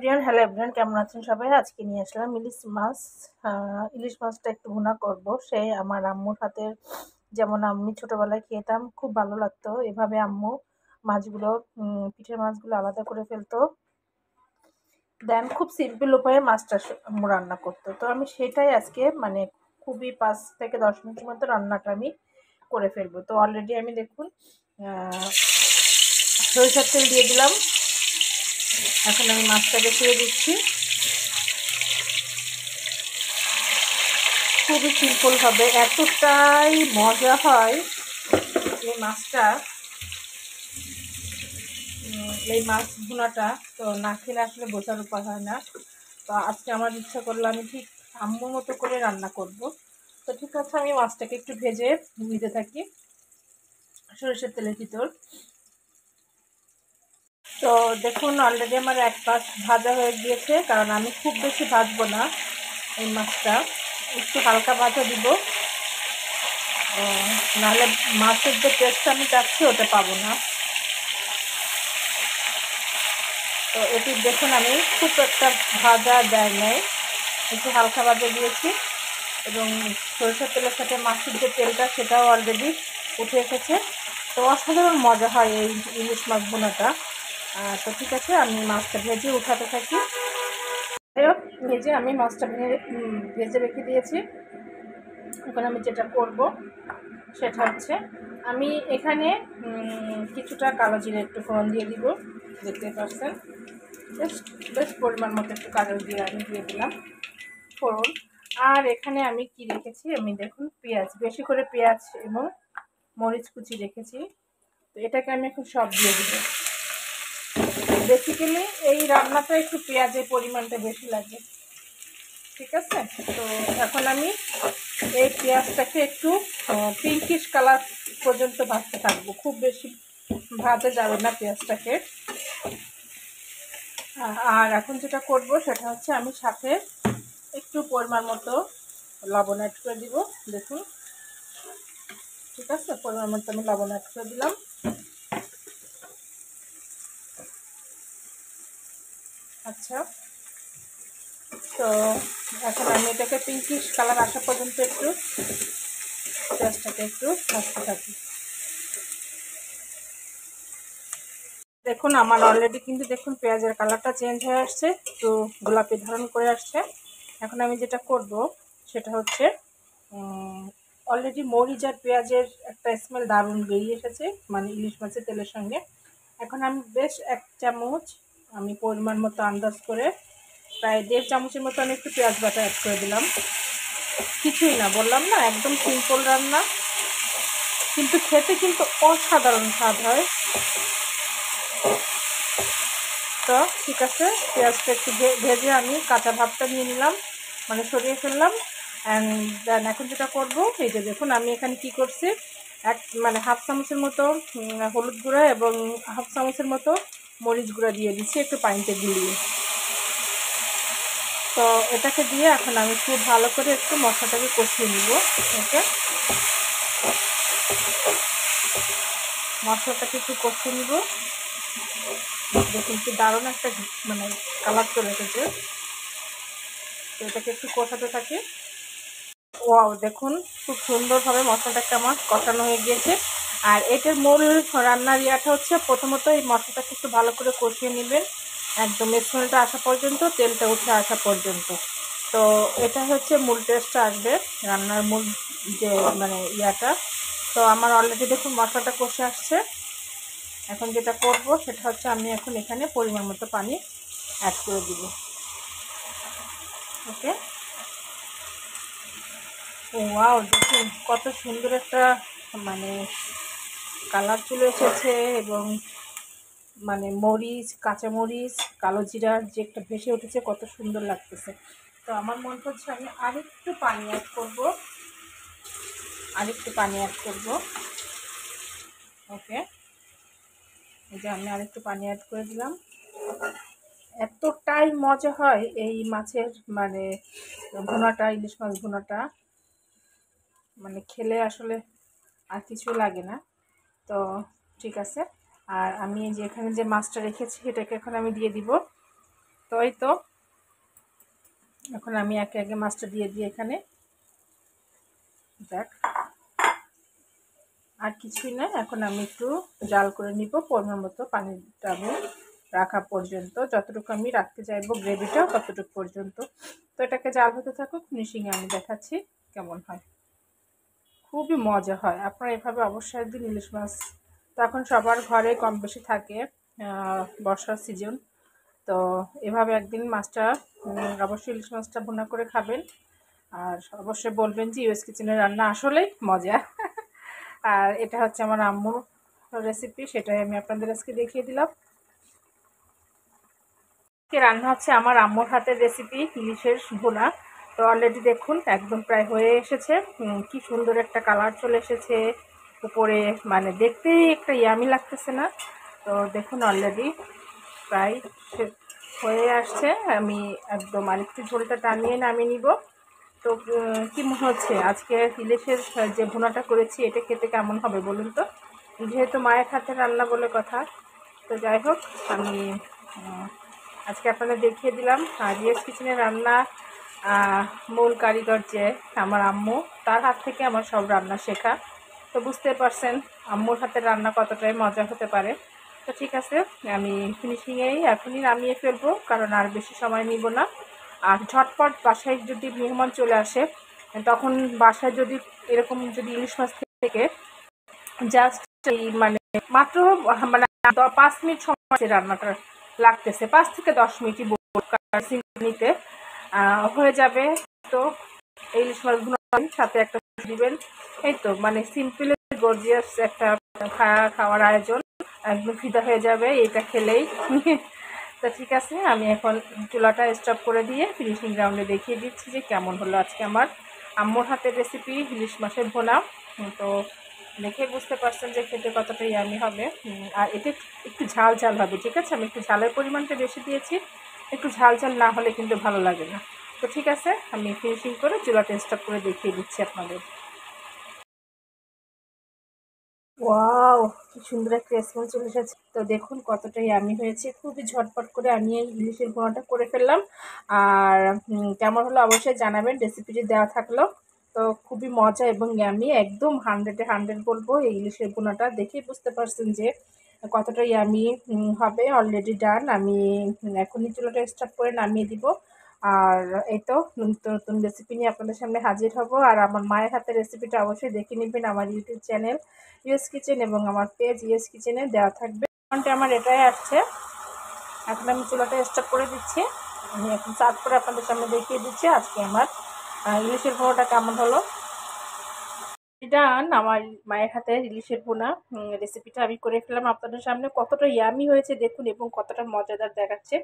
Everyone, hello everyone, কেমন আছেন সবাই? আজকে নিয়ে আসলাম ইলিশ মাছ। ইলিশ মাছটা একটু ভুনা করব। সেই আমার আম্মুর হাতের, যেমন আমি ছোটবেলায় খেতাম, খুব ভালো লাগতো। এভাবে আম্মু মাছগুলো, পিঠের মাছগুলো আলাদা করে ফেলতো, দেন খুব সিম্পল উপায়ে মাছটা আম্মু রান্না করতো। তো আমি সেটাই আজকে মানে খুবই 5 থেকে 10 মিনিটের মধ্যে রান্নাটা আমি করে ফেলবো। তো অলরেডি আমি দেখুন সরিষার তেল দিয়ে দিলাম। এখন আমি মাছটাকে ছেড়ে দিচ্ছি। খুবই সিম্পল হবে, এতটাই মজা হয় এই মাছটা, এই মাছ ভুনাটা। তো না খেলে আসলে বোঝার উপায় হয় না। তো আজকে আমার ইচ্ছা করলো আমি ঠিক আম্মুর মতো করে রান্না করব। তো ঠিক আছে, আমি মাছটাকে একটু ভেজে নিতে থাকি সরিষার তেলের ভিতর। তো দেখুন অলরেডি আমার এক পাশ ভাজা হয়ে গিয়েছে, কারণ আমি খুব বেশি ভাজবো না এই মাছটা, একটু হালকা ভাজা দিব, নাহলে মাছের যে টেস্ট আমি চাচ্ছি ওটা পাবো না। তো এটি দেখুন আমি খুব একটা ভাজা দেয় নাই, একটু হালকা ভাজা দিয়েছি, এবং সরষের তেলের সাথে মাছের যে তেলটা সেটাও অলরেডি উঠে এসেছে। তো অসাধারণ মজা হয় এই ইলিশ মাছ ভুনাটা। তো ঠিক আছে, আমি মাছটা ভেজে উঠাতে থাকি। ভেজে আমি মাছটা ভেজে রেখে দিয়েছি। এখন আমি যেটা করব সেটা হচ্ছে, আমি এখানে কিছুটা কালো জিরে একটু ফোড়ন দিয়ে দিব, দেখতে পাচ্ছেন। বেশ পরিমাণ মতো একটু কালো জিরে আমি দিয়ে দিলাম ফোড়ন। আর এখানে আমি কি রেখেছি, আমি দেখুন পেঁয়াজ, বেশি করে পেঁয়াজ এবং মরিচ কুচি রেখেছি। তো এটাকে আমি এখন সব দিয়ে দিব। বেসিক্যালি এই রান্নাটা একটু পেঁয়াজের পরিমাণটা বেশি লাগে, ঠিক আছে। তো এখন আমি এই পেঁয়াজটাকে একটু পিঙ্কিশ কালার পর্যন্ত ভাজতে থাকবো, খুব বেশি ভাজা যাবে না পেঁয়াজটাকে। আর এখন যেটা করব সেটা হচ্ছে, আমি সাথে একটু পরিমাণ মতো লবণ অ্যাড করে দিব। দেখুন, ঠিক আছে, পরিমাণ মতো আমি লবণ অ্যাড করে দিলাম। আচ্ছা, তো এখন আমি এটাকে পিঙ্কিশ কালার আসা পর্যন্ত একটু পেঁয়াজটাকে একটু ভাজতে থাকি। দেখুন আমার অলরেডি কিন্তু দেখুন পেঁয়াজের কালারটা চেঞ্জ হয়ে আসছে, একটু গোলাপি ধারণ করে আসছে। এখন আমি যেটা করব সেটা হচ্ছে, অলরেডি মরিচ আর পেঁয়াজের একটা স্মেল দারুণ বেরিয়ে এসেছে, মানে ইলিশ মাছের তেলের সঙ্গে। এখন আমি বেশ 1 চামচ, আমি পরিমাণ মতো আন্দাজ করে প্রায় 1.5 চামচের মতো আমি একটু পেঁয়াজ বাটা অ্যাড করে দিলাম। কিছুই না, বললাম না, একদম সিম্পল রান্না, কিন্তু খেতে কিন্তু অসাধারণ স্বাদ হয়। তো ঠিক আছে, পেঁয়াজটা একটু ভেজে আমি কাঁচা ভাবটা নিয়ে নিলাম, মানে সরিয়ে ফেললাম। অ্যান্ড দেন এখন যেটা করবো, এই যে দেখুন আমি এখানে কি করছি, মানে 1/2 চামচের মতো হলুদ গুঁড়া এবং 1/2 চামচের মতো মরিচ গুঁড়া দিয়ে দিচ্ছি একটু পানিতে গুলিয়ে। তো এটাকে দিয়ে এখন আমি খুব ভালো করে একটু মশলাটাকে কষিয়ে নিব। ওকে, মশলাটাকে একটু কষিয়ে নিব। দেখুন কি দারুণ একটা মানে কালার চলে এসেছে। তো এটাকে একটু কষাতে থাকি। ওয়াও, দেখুন খুব সুন্দরভাবে মশলাটাকে আমার কষানো হয়ে গিয়েছে। আর এটার মূল রান্নার ইয়াটা হচ্ছে, প্রথমত এই মশলাটাকে একটু ভালো করে কষিয়ে নেবেন, একদম স্মেলটা আসা পর্যন্ত, তেলটা উঠে আসা পর্যন্ত। তো এটা হচ্ছে মূল টেস্টটা আসবে রান্নার মূল যে মানে ইয়াটা। তো আমার অলরেডি দেখুন মশলাটা কষে আসছে। এখন যেটা করব সেটা হচ্ছে, আমি এখন এখানে পরিমাণ মতো পানি অ্যাড করে দিব। ওকে, ওয়াও, দেখুন কত সুন্দর একটা মানে কালার চলে এসেছে, এবং মানে মরিচ, কাঁচামরিচ, কালো জিরার যে একটা ভেসে উঠেছে, কত সুন্দর লাগতেছে। তো আমার মনে হচ্ছে আমি আরেকটু পানি অ্যাড করব, ওকে, এই যে আমি আরেকটু পানি অ্যাড করে দিলাম। এতটাই মজা হয় এই মাছের মানে ভুনাটা, ইলিশ মাছ ভুনাটা, মানে খেলে আসলে আর কিছু লাগে না। তো ঠিক আছে, আর আমি যে এখানে যে মাছটা রেখেছি এটাকে এখন আমি দিয়ে দিব। তো ওই তো এখন আমি একে একে মাছটা দিয়ে দিই এখানে। দেখ আর কিছুই না, এখন আমি একটু জাল করে নিব পরিমাণ মতো, পানিটা আমি রাখা পর্যন্ত, যতটুকু আমি রাখতে চাইবো গ্রেভিটা ততটুকু পর্যন্ত। তো এটাকে জাল হতে থাকুক, ফিনিশিংয়ে আমি দেখাচ্ছি কেমন হয়। খুবই মজা হয়, আপনারা এভাবে অবশ্যই একদিন ইলিশ মাছ তো এখন সবার ঘরে কম বেশি থাকে, বর্ষার সিজন, তো এভাবে একদিন মাছটা অবশ্যই ইলিশ মাছটা ভুনা করে খাবেন। আর অবশ্যই বলবেন যে ইউএস কিচেনের রান্না আসলেই মজা। আর এটা হচ্ছে আমার আম্মুর রেসিপি, সেটাই আমি আপনাদের আজকে দেখিয়ে দিলাম। রান্না হচ্ছে আমার আম্মুর হাতের রেসিপি ইলিশের ভুনা। তো অলরেডি দেখুন একদম প্রায় হয়ে এসেছে, কি সুন্দর একটা কালার চলে এসেছে উপরে, মানে দেখতেই একটা ইয়ামি লাগতেছে না? তো দেখুন অলরেডি প্রায় হয়ে আসছে, আমি একদম আরেকটু ঝোলটা টানিয়ে নামিয়ে নিব। তো কি মনে হচ্ছে আজকে ইলিশের যে ভুনাটা করেছি এটা খেতে কেমন হবে বলুন তো? যেহেতু মায়ের হাতে রান্না বলে কথা, তো যাই হোক আমি আজকে আপনাদের দেখিয়ে দিলাম। আর ইয়েস কিচেনের রান্না মূল কারিগর যে আমার আম্মু, তার হাত থেকে আমার সব রান্না শেখা। তো বুঝতে পারছেন আম্মুর হাতের রান্না কতটাই মজা হতে পারে। তো ঠিক আছে, আমি ফিনিশিংয়েই এখনই নামিয়ে ফেলবো, কারণ আর বেশি সময় নিব না। আর ঝটপট বাসায় যদি মেহমান চলে আসে, তখন বাসায় যদি এরকম যদি ইলিশ মাছ থেকে জাস্ট এই মানে মাত্র মানে 5 মিনিট সময় রান্নাটা লাগতেছে, 5 থেকে 10 মিনিটই নিতে হয়ে যাবে। তো এই ইলিশ মাছগুলো সাথে একটা দিবেন, এই তো মানে সিম্পল গর্জিয়াস একটা খাওয়ার আয়োজন, একদম ফিদা হয়ে যাবে এটা খেলেই। তো ঠিক আছে, আমি এখন চুলাটা স্টপ করে দিয়ে ফিনিশিং রাউন্ডে দেখিয়ে দিচ্ছি যে কেমন হলো আজকে আমার আম্মুর হাতের রেসিপি ইলিশ মাছের ভোনা। তো দেখে বুঝতে পারছেন যে খেতে কতটা ইয়ামি হবে। আর এটা একটু ঝাল ঝাল হবে, ঠিক আছে? আমি একটু ঝালের পরিমাণটা বেশি দিয়েছি, একটু ঝাল ঝাল না হলে কিন্তু ভালো লাগে না। তো ঠিক আছে, আমি ফিনিশিং করে চুলাটা স্টপ করে দেখিয়ে দিচ্ছি আপনাদের। ওয়াও, কি সুন্দর একটা স্মেল চলে এসেছে। তো দেখুন কতটা ইয়ামি হয়েছে, খুবই ঝটপট করে আমি এই ইলিশের ভুনাটা করে ফেললাম। আর কেমন হলো অবশ্যই জানাবেন, রেসিপিটি দেওয়া থাকলো। তো খুবই মজা এবং ইয়ামি, একদম 100-এ 100 বলবো। এই ইলিশের ভুনাটা দেখেই বুঝতে পারছেন যে কতটা ইয়ামি হবে। অলরেডি ডান, আমি এখনই চুলাটা স্টার্ট করে নামিয়ে দিব। আর এই তো নতুন নতুন রেসিপি নিয়ে আপনাদের সামনে হাজির হব। আর আমার মায়ের হাতের রেসিপিটা অবশ্যই দেখে নেবেন আমার ইউটিউব চ্যানেল ইউএস কিচেন এবং আমার পেজ ইউএস কিচেনে দেওয়া থাকবে। আমার এটাই আসছে, এখন আমি চুলাটা স্টার্ট করে দিচ্ছি। আমি এখন সার্ভ করে আপনাদের সামনে দেখিয়ে দিচ্ছি আজকে আমার ইলিশের ভুনাটা কেমন হলো। ডান, আমার মায়ের হাতে ইলিশের ভুনা রেসিপিটা আমি করে ফেললাম আপনাদের সামনে, কতটা ইয়ামি হয়েছে দেখুন এবং কতটা মজাদার দেখাচ্ছে।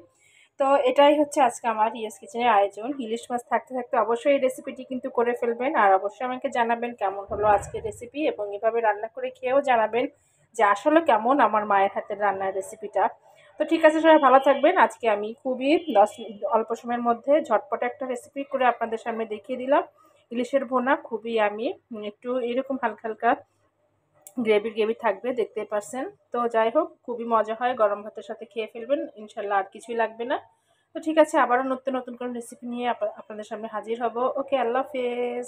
তো এটাই হচ্ছে আজকে আমার ইয়েস কিচেনের আয়োজন। ইলিশ মাছ থাকতে থাকতে অবশ্যই এই রেসিপিটি কিন্তু করে ফেলবেন। আর অবশ্যই আমাকে জানাবেন কেমন হলো আজকের রেসিপি, এবং এভাবে রান্না করে খেয়েও জানাবেন যে আসলে কেমন আমার মায়ের হাতের রান্নার রেসিপিটা। তো ঠিক আছে, সবাই ভালো থাকবেন। আজকে আমি খুবই অল্প সময়ের মধ্যে ঝটপট একটা রেসিপি করে আপনাদের সামনে দেখিয়ে দিলাম ইলিশের ভুনা। খুবই আমি একটু এরকম হালকা হালকা গ্রেভি গ্রেভি থাকবে, দেখতে পারছেন। তো যাই হোক খুবই মজা হয়, গরম ভাতের সাথে খেয়ে ফেলবেন ইনশাল্লাহ, আর কিছুই লাগবে না। তো ঠিক আছে, আবারও নতুন নতুন কোনো রেসিপি নিয়ে আপনাদের সামনে হাজির হব। ওকে, আল্লাহ হাফেজ।